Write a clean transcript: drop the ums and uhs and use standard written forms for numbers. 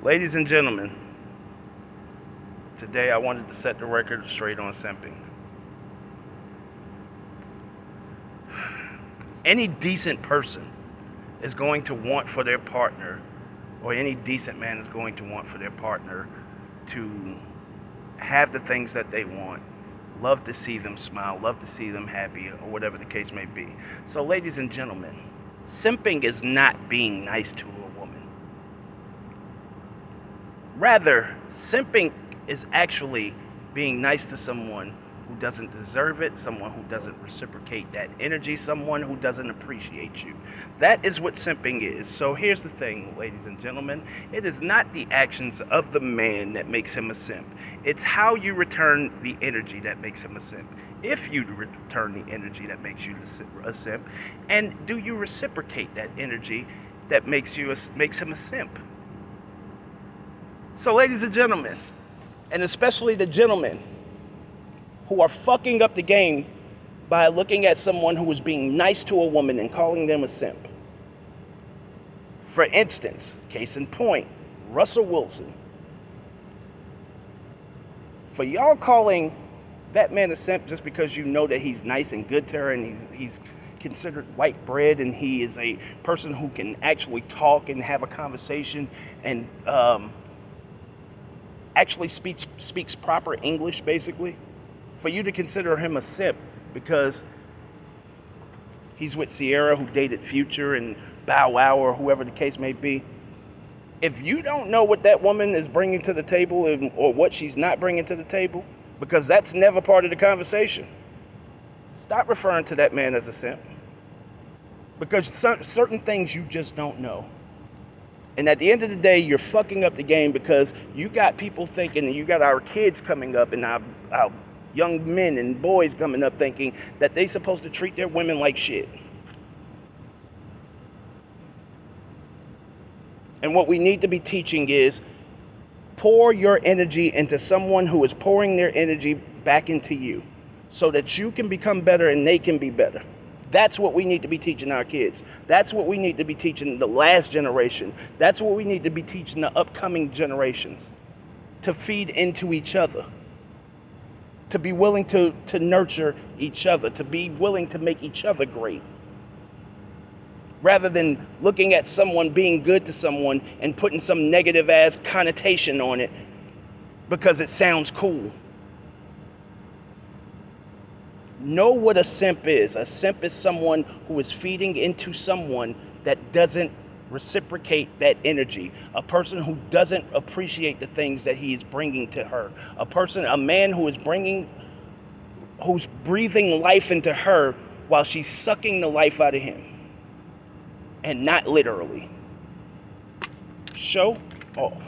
Ladies and gentlemen, today I wanted to set the record straight on simping. Any decent person is going to want for their partner, or any decent man is going to want for their partner to have the things that they want, love to see them smile, love to see them happy, or whatever the case may be. So, ladies and gentlemen, simping is not being nice to a woman. Rather, simping is actually being nice to someone who doesn't deserve it, someone who doesn't reciprocate that energy, someone who doesn't appreciate you. That is what simping is. So here's the thing, ladies and gentlemen. It is not the actions of the man that makes him a simp. It's how you return the energy that makes him a simp. If you return the energy that makes you a simp, and do you reciprocate that energy that makes him a simp? So, ladies and gentlemen, and especially the gentlemen who are fucking up the game by looking at someone who is being nice to a woman and calling them a simp. For instance, case in point, Russell Wilson. For y'all calling that man a simp just because you know that he's nice and good to her and he's considered white bread and he is a person who can actually talk and have a conversation and actually speaks proper English, basically, for you to consider him a simp because he's with Sierra, who dated Future, and Bow Wow, or whoever the case may be. If you don't know what that woman is bringing to the table or what she's not bringing to the table, because that's never part of the conversation, stop referring to that man as a simp, because certain things you just don't know. And at the end of the day, you're fucking up the game because you got people thinking, and you got our kids coming up and our young men and boys coming up thinking that they're supposed to treat their women like shit. And what we need to be teaching is pour your energy into someone who is pouring their energy back into you so that you can become better and they can be better. That's what we need to be teaching our kids. That's what we need to be teaching the last generation. That's what we need to be teaching the upcoming generations. To feed into each other. To be willing to nurture each other. To be willing to make each other great. Rather than looking at someone being good to someone and putting some negative ass connotation on it because it sounds cool. Know what a simp is. A simp is someone who is feeding into someone that doesn't reciprocate that energy. A person who doesn't appreciate the things that he is bringing to her. A man who's breathing life into her while she's sucking the life out of him. And not literally. Show off.